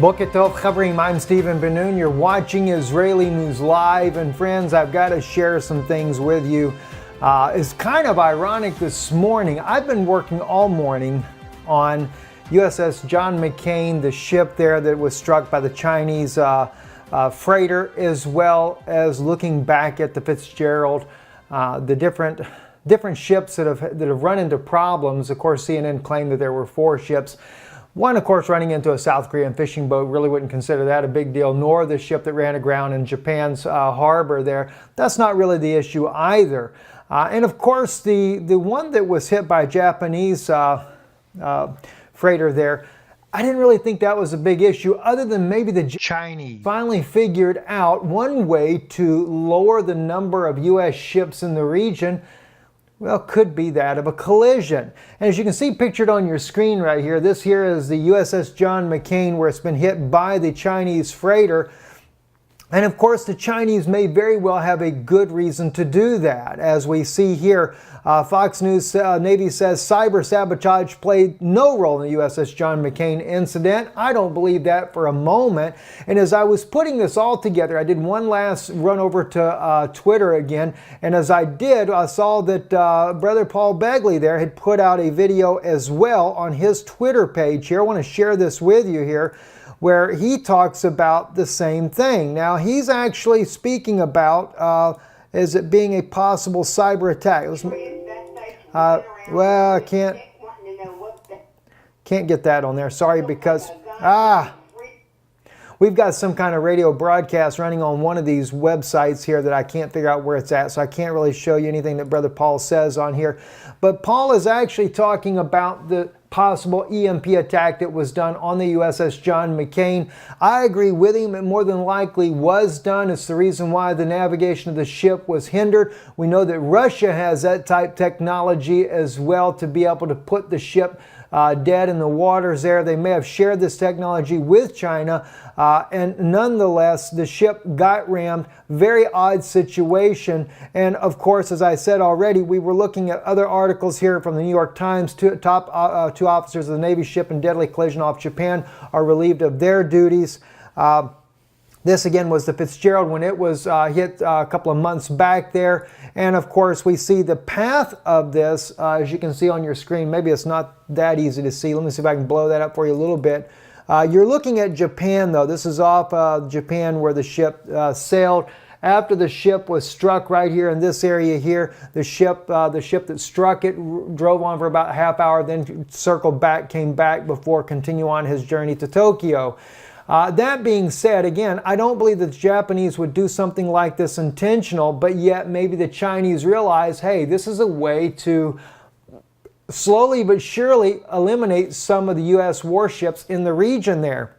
Boker Tov Chavrim, I'm Stephen Ben-Nun. You're watching Israeli News Live. And friends, I've got to share some things with you. It's kind of ironic this morning. I've been working all morning on USS John McCain, the ship there that was struck by the Chinese freighter, as well as looking back at the Fitzgerald, the different ships that have run into problems. Of course, CNN claimed that there were 4 ships. One, of course, running into a South Korean fishing boat. Really wouldn't consider that a big deal, nor the ship that ran aground in Japan's harbor there. That's not really the issue either. And of course, the one that was hit by a Japanese freighter there, I didn't really think that was a big issue, other than maybe the Chinese finally figured out one way to lower the number of U.S. ships in the region. Well, could be that of a collision. And as you can see pictured on your screen right here, this here is the USS John McCain, where it's been hit by the Chinese freighter. And of course, the Chinese may very well have a good reason to do that. As we see here, Fox News Navy says cyber sabotage played no role in the USS John McCain incident. I don't believe that for a moment. And as I was putting this all together, I did one last run over to Twitter again. And as I did, I saw that Brother Paul Begley there had put out a video as well on his Twitter page here. I want to share this with you here, where he talks about the same thing. Now, he's actually speaking about as it being a possible cyber attack. Well, I can't get that on there. Sorry, because we've got some kind of radio broadcast running on one of these websites here that I can't figure out where it's at, so I can't really show you anything that Brother Paul says on here. But Paul is actually talking about the possible EMP attack that was done on the USS John McCain. I agree with him. It more than likely was done. It's the reason why the navigation of the ship was hindered. We know that Russia has that type technology as well, to be able to put the ship dead in the waters there. They may have shared this technology with China, and nonetheless, the ship got rammed. Very odd situation. And of course, as I said already, we were looking at other articles here from the New York Times. Two officers of the Navy ship in deadly collision off Japan are relieved of their duties. This again was the Fitzgerald when it was hit a couple of months back there. And of course, we see the path of this, as you can see on your screen. Maybe it's not that easy to see. Let me see if I can blow that up for you a little bit. You're looking at Japan, though. This is off Japan, where the ship sailed. After the ship was struck right here in this area here, the ship that struck it drove on for about a half hour, then circled back, came back before continuing on his journey to Tokyo. That being said, again, I don't believe that the Japanese would do something like this intentional, but yet maybe the Chinese realize, hey, this is a way to slowly but surely eliminate some of the U.S. warships in the region there.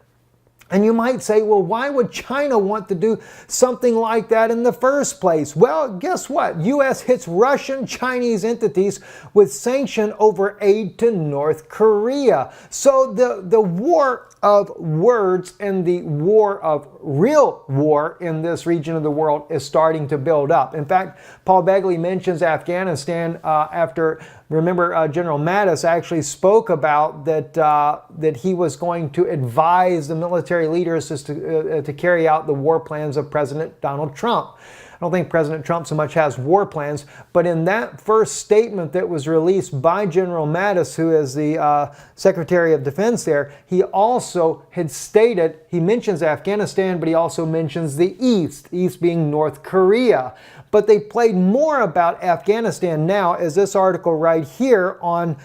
And you might say, well, why would China want to do something like that in the first place? Well, guess what? U.S. hits Russian Chinese entities with sanction over aid to North Korea. So the war of words and the war of real war in this region of the world is starting to build up. In fact, Paul Begley mentions Afghanistan after, remember, General Mattis actually spoke about that he was going to advise the military leaders to carry out the war plans of President Donald Trump. I don't think President Trump so much has war plans, but in that first statement that was released by General Mattis, who is the Secretary of Defense there, he also had stated, he mentions Afghanistan, but he also mentions the East being North Korea. But they played more about Afghanistan now, as this article right here on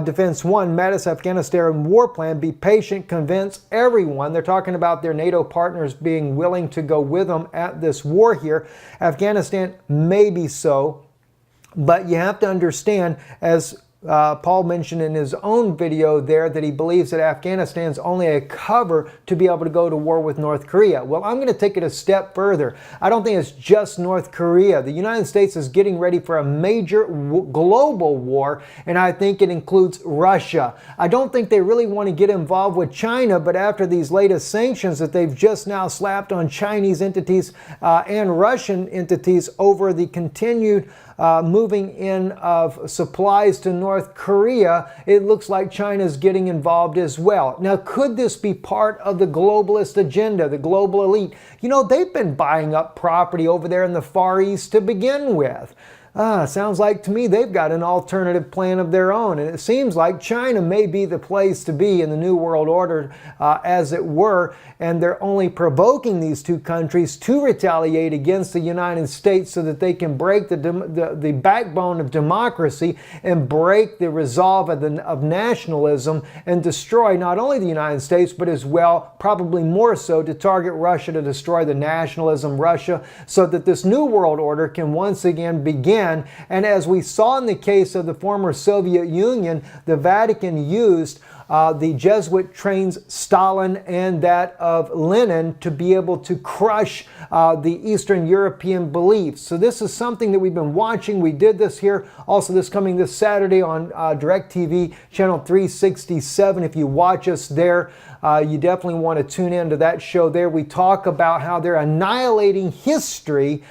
Defense One, Mattis Afghanistan War Plan, be patient, convince everyone. They're talking about their NATO partners being willing to go with them at this war here. Afghanistan, maybe so, but you have to understand, as Paul mentioned in his own video there, that he believes that Afghanistan is only a cover to be able to go to war with North Korea. Well, I'm going to take it a step further. I don't think it's just North Korea. The United States is getting ready for a major global war, and I think it includes Russia. I don't think they really want to get involved with China, but after these latest sanctions that they've just now slapped on Chinese entities and Russian entities over the continued moving in of supplies to North Korea, it looks like China's getting involved as well. Now, could this be part of the globalist agenda, the global elite? You know, they've been buying up property over there in the Far East to begin with. Sounds like to me they've got an alternative plan of their own. And it seems like China may be the place to be in the New World Order, as it were. And they're only provoking these two countries to retaliate against the United States so that they can break the backbone of democracy and break the resolve of nationalism and destroy not only the United States, but as well, probably more so, to target Russia, to destroy the nationalism Russia, so that this New World Order can once again begin. And as we saw in the case of the former Soviet Union, the Vatican used the Jesuit trains Stalin and that of Lenin to be able to crush the Eastern European beliefs. So this is something that we've been watching. We did this here also this Saturday on DirecTV channel 367. If you watch us there, you definitely want to tune into that show there. We talk about how they're annihilating history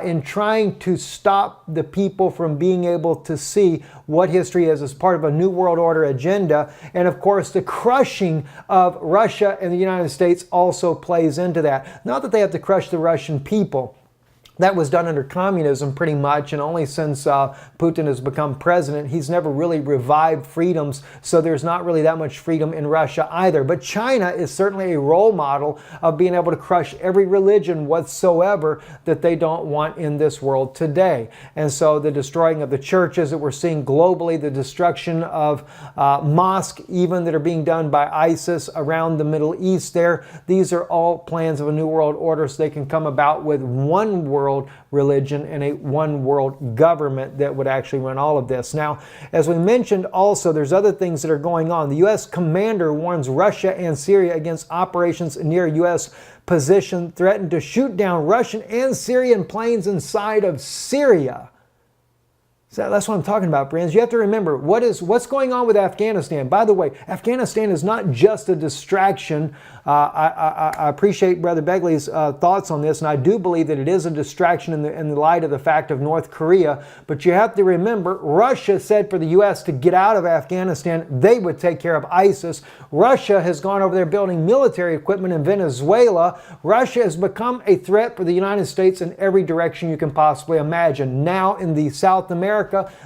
in trying to stop the people from being able to see what history is as part of a New World Order agenda. And of course, the crushing of Russia and the United States also plays into that. Not that they have to crush the Russian people. That was done under communism pretty much, and only since Putin has become president, he's never really revived freedoms, so there's not really that much freedom in Russia either. But China is certainly a role model of being able to crush every religion whatsoever that they don't want in this world today. And so the destroying of the churches that we're seeing globally, the destruction of mosques even that are being done by ISIS around the Middle East there, these are all plans of a New World Order so they can come about with one world religion and a one world government that would actually run all of this. Now, as we mentioned also, there's other things that are going on. The U.S. commander warns Russia and Syria against operations near U.S. position, threatened to shoot down Russian and Syrian planes inside of Syria. So that's what I'm talking about, friends. You have to remember what's going on with Afghanistan. By the way, Afghanistan is not just a distraction. I appreciate Brother Begley's thoughts on this, and I do believe that it is a distraction in the light of the fact of North Korea. But you have to remember, Russia said for the U.S. to get out of Afghanistan, they would take care of ISIS. Russia has gone over there building military equipment in Venezuela. Russia has become a threat for the United States in every direction you can possibly imagine. Now in the South America,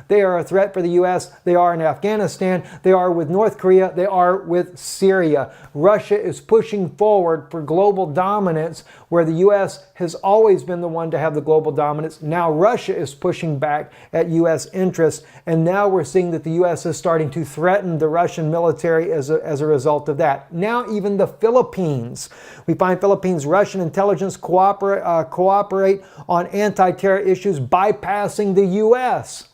they are a threat for the U.S. They are in Afghanistan. They are with North Korea. They are with Syria. Russia is pushing forward for global dominance, where the U.S. has always been the one to have the global dominance. Now Russia is pushing back at U.S. interests, and now we're seeing that the U.S. is starting to threaten the Russian military as a result of that. Now even the Philippines. We find Philippines Russian intelligence cooperate on anti-terror issues, bypassing the U.S.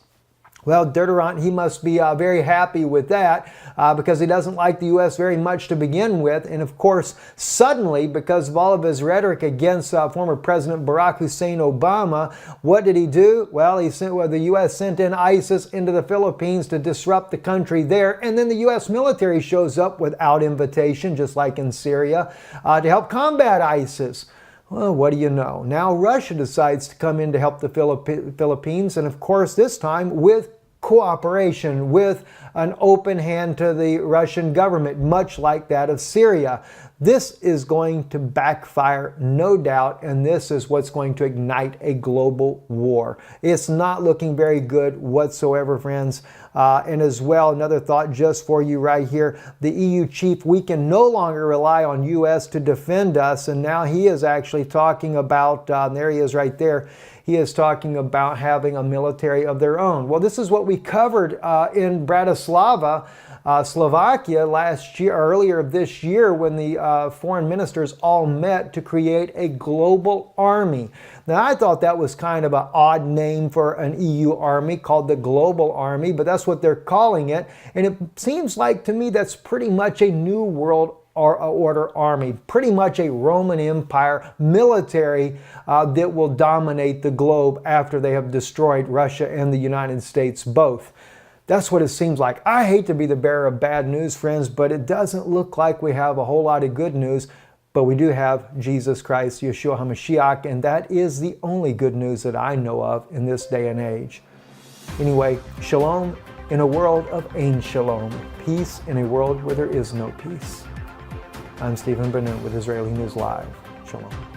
Well, Duterte, he must be very happy with that because he doesn't like the U.S. very much to begin with. And of course, suddenly, because of all of his rhetoric against former President Barack Hussein Obama, what did he do? Well, the U.S. sent in ISIS into the Philippines to disrupt the country there. And then the U.S. military shows up without invitation, just like in Syria, to help combat ISIS. Well, what do you know? Now Russia decides to come in to help the Philippines, and of course this time with cooperation, with an open hand to the Russian government, much like that of Syria. This is going to backfire, no doubt, and this is what's going to ignite a global war. It's not looking very good whatsoever, friends. And as well, another thought just for you right here, the EU chief, we can no longer rely on U.S. to defend us, and now he is actually talking about, there he is right there, he is talking about having a military of their own. Well, this is what we covered in Bratislava, Slovakia last year, earlier this year, when the foreign ministers all met to create a global army. Now, I thought that was kind of an odd name for an EU army called the Global Army, but that's what they're calling it. And it seems like to me that's pretty much a New World Order army, pretty much a Roman Empire military that will dominate the globe after they have destroyed Russia and the United States both. That's what it seems like. I hate to be the bearer of bad news, friends, but it doesn't look like we have a whole lot of good news. But we do have Jesus Christ, Yeshua HaMashiach, and that is the only good news that I know of in this day and age. Anyway, shalom in a world of Ein Shalom. Peace in a world where there is no peace. I'm Stephen Burnett with Israeli News Live. Shalom.